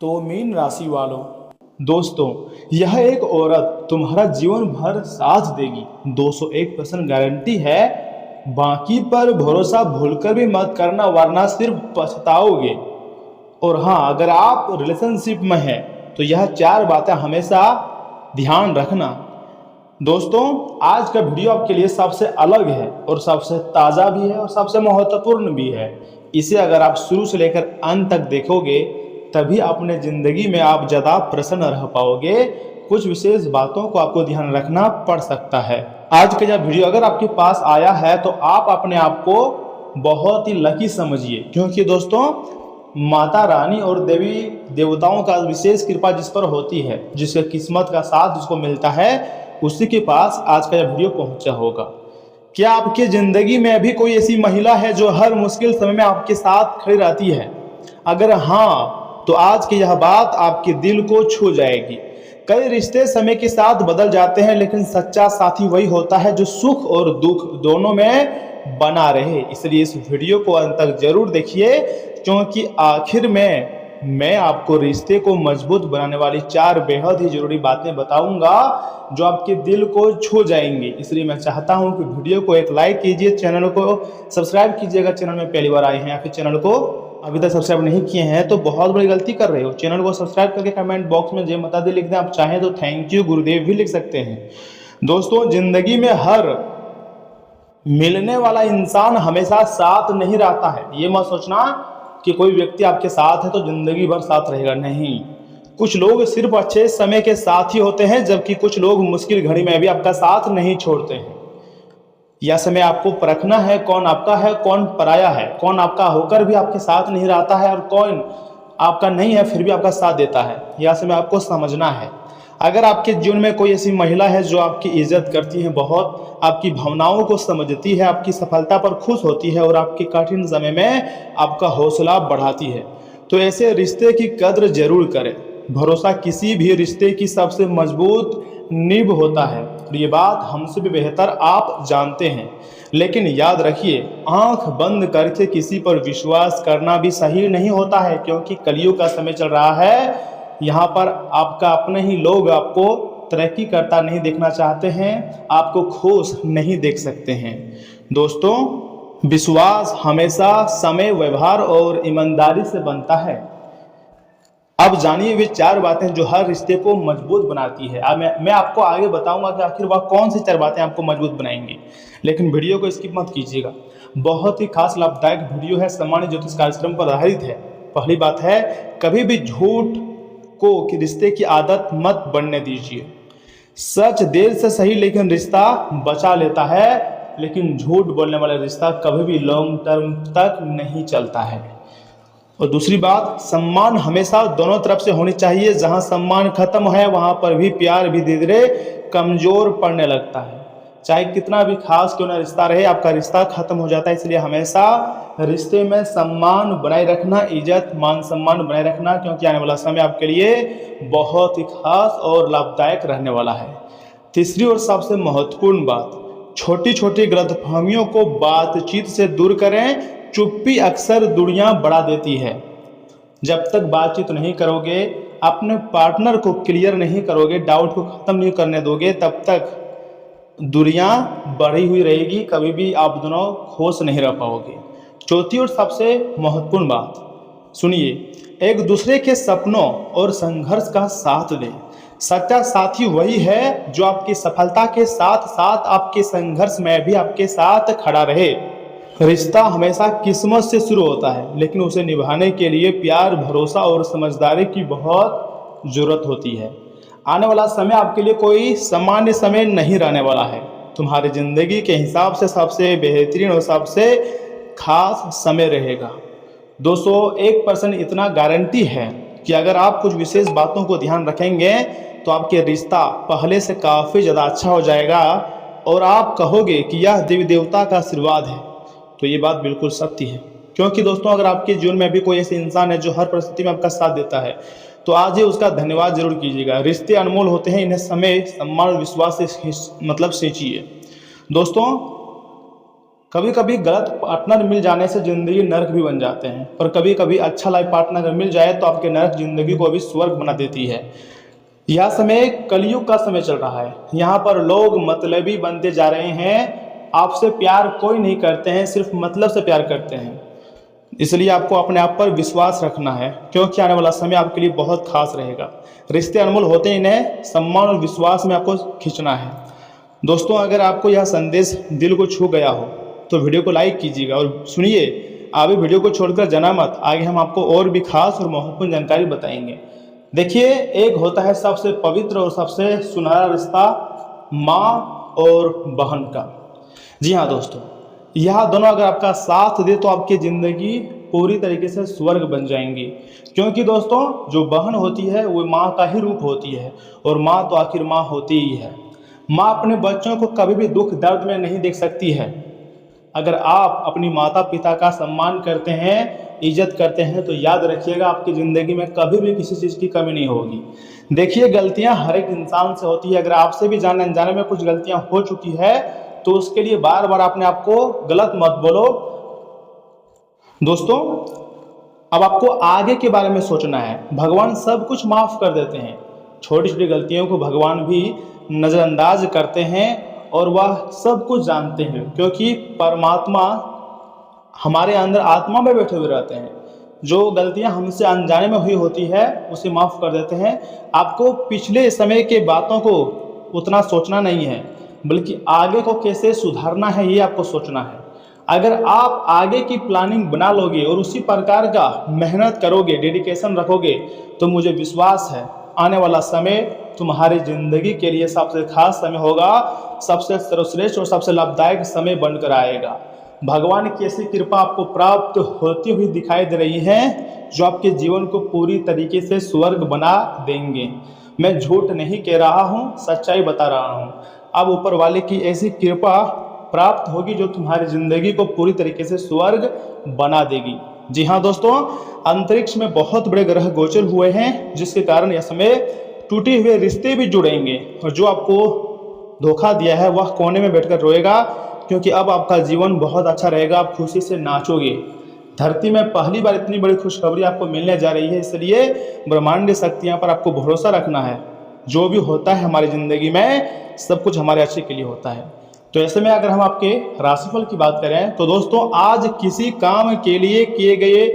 तो मीन राशि वालों, दोस्तों, यह एक औरत तुम्हारा जीवन भर साथ देगी, 201% गारंटी है। बाकी पर भरोसा भूलकर भी मत करना, वरना सिर्फ पछताओगे। और हाँ, अगर आप रिलेशनशिप में हैं तो यह 4 बातें हमेशा ध्यान रखना। दोस्तों, आज का वीडियो आपके लिए सबसे अलग है और सबसे ताज़ा भी है और सबसे महत्वपूर्ण भी है। इसे अगर आप शुरू से लेकर अंत तक देखोगे तभी अपने ज़िंदगी में आप ज़्यादा प्रसन्न रह पाओगे। कुछ विशेष बातों को आपको ध्यान रखना पड़ सकता है। आज का यह वीडियो अगर आपके पास आया है तो आप अपने आप को बहुत ही लकी समझिए, क्योंकि दोस्तों माता रानी और देवी देवताओं का विशेष कृपा जिस पर होती है, जिसके किस्मत का साथ जिसको मिलता है, उसी के पास आज का यह वीडियो पहुंचा होगा। क्या आपकी ज़िंदगी में अभी कोई ऐसी महिला है जो हर मुश्किल समय में आपके साथ खड़ी रहती है? अगर हाँ, तो आज की यह बात आपके दिल को छू जाएगी। कई रिश्ते समय के साथ बदल जाते हैं, लेकिन सच्चा साथी वही होता है जो सुख और दुख दोनों में बना रहे। इसलिए इस वीडियो को अंत तक जरूर देखिए, क्योंकि आखिर में मैं आपको रिश्ते को मजबूत बनाने वाली 4 बेहद ही जरूरी बातें बताऊंगा जो आपके दिल को छू जाएंगे। इसलिए मैं चाहता हूं कि वीडियो को एक लाइक कीजिए, चैनल को सब्सक्राइब कीजिएगा। चैनल में पहली बार आए हैं या फिर चैनल को अभी तक सब्सक्राइब नहीं किए हैं तो बहुत बड़ी गलती कर रहे हो। चैनल को सब्सक्राइब करके कमेंट बॉक्स में जय माता दी लिख दें। आप चाहें तो थैंक यू गुरुदेव भी लिख सकते हैं। दोस्तों, जिंदगी में हर मिलने वाला इंसान हमेशा साथ नहीं रहता है। ये मत सोचना कि कोई व्यक्ति आपके साथ है तो जिंदगी भर साथ रहेगा, नहीं। कुछ लोग सिर्फ अच्छे समय के साथ ही होते हैं, जबकि कुछ लोग मुश्किल घड़ी में भी आपका साथ नहीं छोड़ते हैं। यह समय आपको परखना है, कौन आपका है कौन पराया है, कौन आपका होकर भी आपके साथ नहीं रहता है और कौन आपका नहीं है फिर भी आपका साथ देता है। यह समय आपको समझना है। अगर आपके जीवन में कोई ऐसी महिला है जो आपकी इज्जत करती है, बहुत आपकी भावनाओं को समझती है, आपकी सफलता पर खुश होती है और आपके कठिन समय में आपका हौसला बढ़ाती है, तो ऐसे रिश्ते की कद्र जरूर करें। भरोसा किसी भी रिश्ते की सबसे मजबूत नींव होता है और ये बात हमसे भी बेहतर आप जानते हैं। लेकिन याद रखिए, आंख बंद करके किसी पर विश्वास करना भी सही नहीं होता है, क्योंकि कलयुग का समय चल रहा है। यहाँ पर आपका अपने ही लोग आपको तरक्की करता नहीं देखना चाहते हैं, आपको खुश नहीं देख सकते हैं। दोस्तों, विश्वास हमेशा समय, व्यवहार और ईमानदारी से बनता है। अब जानिए वे 4 बातें जो हर रिश्ते को मजबूत बनाती है। अब मैं आपको आगे बताऊंगा कि आखिर वह कौन सी 4 बातें आपको मजबूत बनाएंगी, लेकिन वीडियो को स्किप मत कीजिएगा। बहुत ही खास लाभदायक वीडियो है, सामान्य ज्योतिष कार्यक्रम पर आधारित है। पहली बात है, कभी भी झूठ को रिश्ते की आदत मत बनने दीजिए। सच देर से सही लेकिन रिश्ता बचा लेता है, लेकिन झूठ बोलने वाला रिश्ता कभी भी लॉन्ग टर्म तक नहीं चलता है। और दूसरी बात, सम्मान हमेशा दोनों तरफ से होनी चाहिए। जहां सम्मान खत्म है वहां पर भी प्यार भी धीरे धीरे कमजोर पड़ने लगता है। चाहे कितना भी खास क्यों ना रिश्ता रहे, आपका रिश्ता खत्म हो जाता है। इसलिए हमेशा रिश्ते में सम्मान बनाए रखना, इज्जत मान सम्मान बनाए रखना, क्योंकि आने वाला समय आपके लिए बहुत ही खास और लाभदायक रहने वाला है। तीसरी और सबसे महत्वपूर्ण बात, छोटी छोटी गलतफहमियों को बातचीत से दूर करें। चुप्पी अक्सर दूरियां बढ़ा देती है। जब तक बातचीत नहीं करोगे, अपने पार्टनर को क्लियर नहीं करोगे, डाउट को खत्म नहीं करने दोगे, तब तक दूरियां बढ़ी हुई रहेगी। कभी भी आप दोनों खुश नहीं रह पाओगे। चौथी और सबसे महत्वपूर्ण बात सुनिए, एक दूसरे के सपनों और संघर्ष का साथ दें। सच्चा साथी वही है जो आपकी सफलता के साथ साथ आपके संघर्ष में भी आपके साथ खड़ा रहे। रिश्ता हमेशा किस्मत से शुरू होता है, लेकिन उसे निभाने के लिए प्यार, भरोसा और समझदारी की बहुत ज़रूरत होती है। आने वाला समय आपके लिए कोई सामान्य समय नहीं रहने वाला है। तुम्हारी ज़िंदगी के हिसाब से सबसे बेहतरीन और सबसे खास समय रहेगा। दोस्तों, 1% इतना गारंटी है कि अगर आप कुछ विशेष बातों को ध्यान रखेंगे तो आपके रिश्ता पहले से काफ़ी ज़्यादा अच्छा हो जाएगा और आप कहोगे कि यह देवी देवता का आशीर्वाद है। तो ये बात बिल्कुल सत्य है, क्योंकि दोस्तों अगर आपके जीवन में भी कोई ऐसे इंसान है जो हर परिस्थिति में आपका साथ देता है, तो आज ही उसका धन्यवाद जरूर कीजिएगा। रिश्ते अनमोल होते हैं, इन्हें समय, सम्मान और विश्वास से सींचिए। दोस्तों, कभी कभी गलत पार्टनर मिल जाने से ज़िंदगी नर्क भी बन जाते हैं, पर कभी कभी अच्छा लाइफ पार्टनर अगर मिल जाए तो आपके नर्क ज़िंदगी को भी स्वर्ग बना देती है। यह समय कलयुग का समय चल रहा है। यहाँ पर लोग मतलबी बनते जा रहे हैं। आपसे प्यार कोई नहीं करते हैं, सिर्फ मतलब से प्यार करते हैं। इसलिए आपको अपने आप पर विश्वास रखना है, क्योंकि आने वाला समय आपके लिए बहुत खास रहेगा। रिश्ते अनमोल होते हैं, इन्हें सम्मान और विश्वास में आपको खींचना है। दोस्तों, अगर आपको यह संदेश दिल को छू गया हो तो वीडियो को लाइक कीजिएगा और सुनिए, अभी वीडियो को छोड़कर जाना मत। आगे हम आपको और भी खास और महत्वपूर्ण जानकारी बताएंगे। देखिए, एक होता है सबसे पवित्र और सबसे सुनहरा रिश्ता माँ और बहन का। जी हाँ दोस्तों, यह दोनों अगर आपका साथ दे तो आपकी ज़िंदगी पूरी तरीके से स्वर्ग बन जाएंगी। क्योंकि दोस्तों, जो बहन होती है वो माँ का ही रूप होती है, और माँ तो आखिर माँ होती ही है। माँ अपने बच्चों को कभी भी दुख दर्द में नहीं देख सकती है। अगर आप अपनी माता पिता का सम्मान करते हैं, इज्जत करते हैं, तो याद रखिएगा आपकी ज़िंदगी में कभी भी किसी चीज़ की कमी नहीं होगी। देखिए, गलतियां हर एक इंसान से होती है। अगर आपसे भी जाने अनजाने में कुछ गलतियां हो चुकी है तो उसके लिए बार बार अपने आप को गलत मत बोलो। दोस्तों, अब आपको आगे के बारे में सोचना है। भगवान सब कुछ माफ़ कर देते हैं। छोटी छोटी गलतियों को भगवान भी नज़रअंदाज करते हैं और वह सब कुछ जानते हैं, क्योंकि परमात्मा हमारे अंदर आत्मा में बैठे हुए रहते हैं। जो गलतियां हमसे अनजाने में हुई होती है उसे माफ़ कर देते हैं। आपको पिछले समय के बातों को उतना सोचना नहीं है, बल्कि आगे को कैसे सुधारना है ये आपको सोचना है। अगर आप आगे की प्लानिंग बना लोगे और उसी प्रकार का मेहनत करोगे, डेडिकेशन रखोगे, तो मुझे विश्वास है आने वाला समय तुम्हारी ज़िंदगी के लिए सबसे खास समय होगा, सबसे सर्वश्रेष्ठ और सबसे लाभदायक समय बनकर आएगा। भगवान की ऐसी कृपा आपको प्राप्त होती हुई दिखाई दे रही है जो आपके जीवन को पूरी तरीके से स्वर्ग बना देंगे। मैं झूठ नहीं कह रहा हूँ, सच्चाई बता रहा हूँ। अब ऊपर वाले की ऐसी कृपा प्राप्त होगी जो तुम्हारी ज़िंदगी को पूरी तरीके से स्वर्ग बना देगी। जी हाँ दोस्तों, अंतरिक्ष में बहुत बड़े ग्रह गोचर हुए हैं, जिसके कारण यह समय टूटे हुए रिश्ते भी जुड़ेंगे, और जो आपको धोखा दिया है वह कोने में बैठकर रोएगा, क्योंकि अब आपका जीवन बहुत अच्छा रहेगा। आप खुशी से नाचोगे। धरती में पहली बार इतनी बड़ी खुशखबरी आपको मिलने जा रही है, इसलिए ब्रह्मांड शक्तियाँ पर आपको भरोसा रखना है। जो भी होता है हमारी ज़िंदगी में सब कुछ हमारे अच्छे के लिए होता है। तो ऐसे में अगर हम आपके राशिफल की बात करें तो दोस्तों, आज किसी काम के लिए किए गए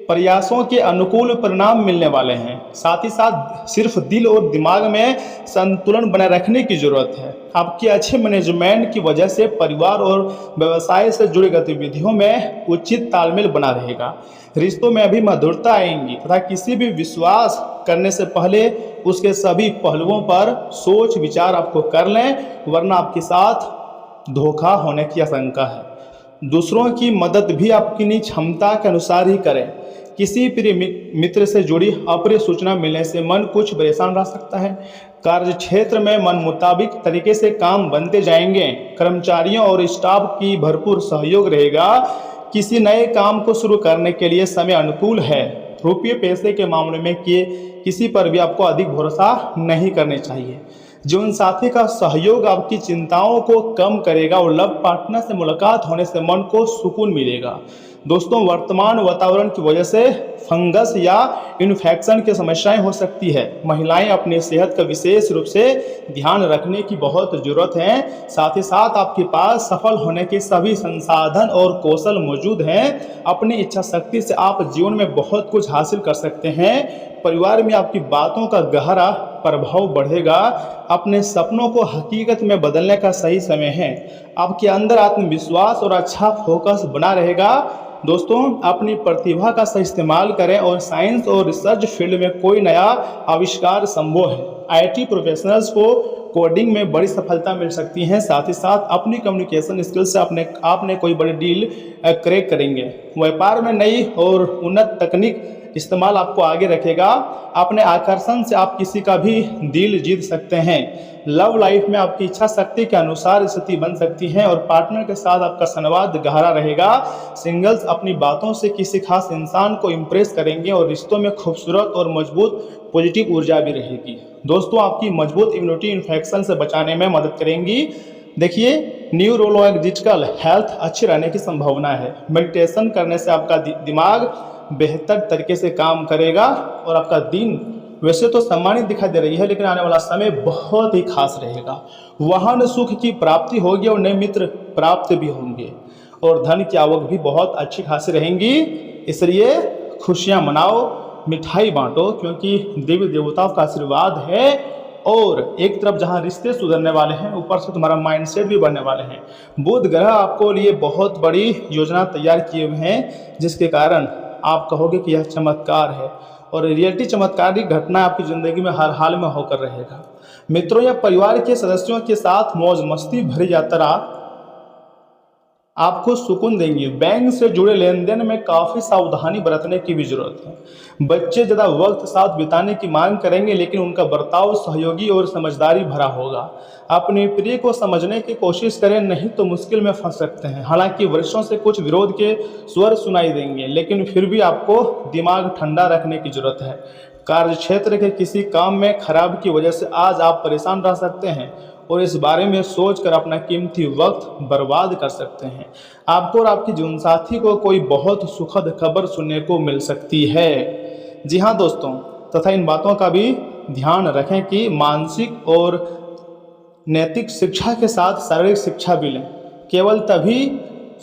प्रयासों के अनुकूल परिणाम मिलने वाले हैं। साथ ही साथ सिर्फ दिल और दिमाग में संतुलन बनाए रखने की जरूरत है। आपके अच्छे मैनेजमेंट की वजह से परिवार और व्यवसाय से जुड़ी गतिविधियों में उचित तालमेल बना रहेगा। रिश्तों में भी मधुरता आएंगी तथा किसी भी विश्वास करने से पहले उसके सभी पहलुओं पर सोच विचार आपको कर लें, वरना आपके साथ धोखा होने की आशंका है। दूसरों की मदद भी अपनी क्षमता के अनुसार ही करें। किसी प्रिय मित्र से जुड़ी अप्रिय सूचना मिलने से मन कुछ परेशान रह सकता है। कार्य क्षेत्र में मन मुताबिक तरीके से काम बनते जाएंगे। कर्मचारियों और स्टाफ की भरपूर सहयोग रहेगा। किसी नए काम को शुरू करने के लिए समय अनुकूल है। रुपये पैसे के मामले में किसी पर भी आपको अधिक भरोसा नहीं करने चाहिए। जीवन साथी का सहयोग आपकी चिंताओं को कम करेगा और लव पार्टनर से मुलाकात होने से मन को सुकून मिलेगा। दोस्तों, वर्तमान वातावरण की वजह से फंगस या इन्फेक्शन की समस्याएं हो सकती है। महिलाएं अपनी सेहत का विशेष रूप से ध्यान रखने की बहुत ज़रूरत है। साथ ही साथ आपके पास सफल होने के सभी संसाधन और कौशल मौजूद हैं। अपनी इच्छा शक्ति से आप जीवन में बहुत कुछ हासिल कर सकते हैं। परिवार में आपकी बातों का गहरा प्रभाव बढ़ेगा। अपने सपनों को हकीकत में बदलने का सही समय है। आपके अंदर आत्मविश्वास और अच्छा फोकस बना रहेगा। दोस्तों, अपनी प्रतिभा का सही इस्तेमाल करें और साइंस और रिसर्च फील्ड में कोई नया आविष्कार संभव है। आईटी प्रोफेशनल्स को कोडिंग में बड़ी सफलता मिल सकती है। साथ ही साथ अपनी कम्युनिकेशन स्किल से आपने कोई बड़ी डील क्रैक करेंगे। व्यापार में नई और उन्नत तकनीक इस्तेमाल आपको आगे रखेगा। अपने आकर्षण से आप किसी का भी दिल जीत सकते हैं। लव लाइफ में आपकी इच्छा शक्ति के अनुसार स्थिति बन सकती है और पार्टनर के साथ आपका संवाद गहरा रहेगा। सिंगल्स अपनी बातों से किसी खास इंसान को इम्प्रेस करेंगे और रिश्तों में खूबसूरत और मजबूत पॉजिटिव ऊर्जा भी रहेगी। दोस्तों, आपकी मजबूत इम्यूनिटी इन्फेक्शन से बचाने में मदद करेंगी। देखिए, न्यूरोलॉजिकल हेल्थ अच्छी रहने की संभावना है। मेडिटेशन करने से आपका दिमाग बेहतर तरीके से काम करेगा और आपका दिन वैसे तो सम्मानित दिखाई दे रही है, लेकिन आने वाला समय बहुत ही खास रहेगा। वाहन सुख की प्राप्ति होगी और नए मित्र प्राप्त भी होंगे और धन की आवक भी बहुत अच्छी खासी रहेंगी। इसलिए खुशियां मनाओ, मिठाई बांटो, क्योंकि देवी देवताओं का आशीर्वाद है। और एक तरफ जहां रिश्ते सुधरने वाले हैं, ऊपर से तुम्हारा माइंडसेट भी बढ़ने वाले हैं। बुध ग्रह आपको लिए बहुत बड़ी योजना तैयार किए हुए हैं, जिसके कारण आप कहोगे कि यह चमत्कार है, और रियलिटी चमत्कारी घटना आपकी ज़िंदगी में हर हाल में होकर रहेगा। मित्रों या परिवार के सदस्यों के साथ मौज मस्ती भरी यात्रा आपको सुकून देंगी। बैंक से जुड़े लेन देन में काफ़ी सावधानी बरतने की भी जरूरत है। बच्चे ज़्यादा वक्त साथ बिताने की मांग करेंगे, लेकिन उनका बर्ताव सहयोगी और समझदारी भरा होगा। अपने प्रिय को समझने की कोशिश करें, नहीं तो मुश्किल में फंस सकते हैं। हालांकि वर्षों से कुछ विरोध के स्वर सुनाई देंगे, लेकिन फिर भी आपको दिमाग ठंडा रखने की जरूरत है। कार्य क्षेत्र के किसी काम में खराब की वजह से आज आप परेशान रह सकते हैं और इस बारे में सोचकर अपना कीमती वक्त बर्बाद कर सकते हैं। आपको और आपके जीवनसाथी को कोई बहुत सुखद खबर सुनने को मिल सकती है। जी हाँ दोस्तों, तथा इन बातों का भी ध्यान रखें कि मानसिक और नैतिक शिक्षा के साथ शारीरिक शिक्षा भी लें। केवल तभी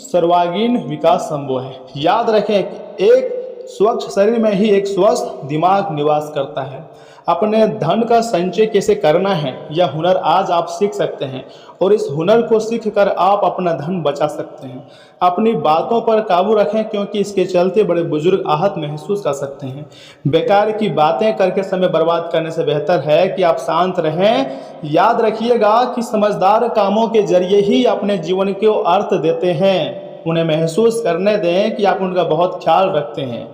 सर्वांगीण विकास संभव है। याद रखें कि एक स्वच्छ शरीर में ही एक स्वस्थ दिमाग निवास करता है। अपने धन का संचय कैसे करना है, यह हुनर आज आप सीख सकते हैं और इस हुनर को सीखकर आप अपना धन बचा सकते हैं। अपनी बातों पर काबू रखें, क्योंकि इसके चलते बड़े बुजुर्ग आहत महसूस कर सकते हैं। बेकार की बातें करके समय बर्बाद करने से बेहतर है कि आप शांत रहें। याद रखिएगा कि समझदार कामों के जरिए ही अपने जीवन को अर्थ देते हैं। उन्हें महसूस करने दें कि आप उनका बहुत ख्याल रखते हैं।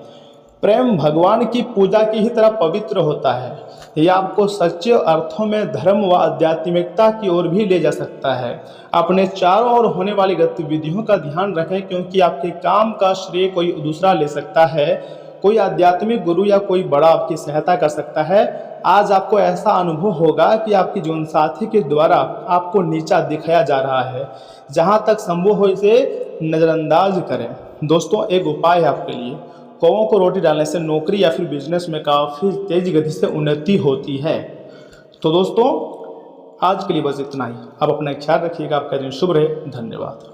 प्रेम भगवान की पूजा की ही तरह पवित्र होता है। यह आपको सच्चे अर्थों में धर्म व आध्यात्मिकता की ओर भी ले जा सकता है। अपने चारों ओर होने वाली गतिविधियों का ध्यान रखें, क्योंकि आपके काम का श्रेय कोई दूसरा ले सकता है। कोई आध्यात्मिक गुरु या कोई बड़ा आपकी सहायता कर सकता है। आज आपको ऐसा अनुभव होगा कि आपके जीवनसाथी के द्वारा आपको नीचा दिखाया जा रहा है। जहाँ तक संभव हो इसे नज़रअंदाज करें। दोस्तों, एक उपाय है आपके लिए। कौवों को रोटी डालने से नौकरी या फिर बिजनेस में काफ़ी तेज गति से उन्नति होती है। तो दोस्तों, आज के लिए बस इतना ही। आप अपना ख्याल रखिएगा। आपका दिन शुभ रहे। धन्यवाद।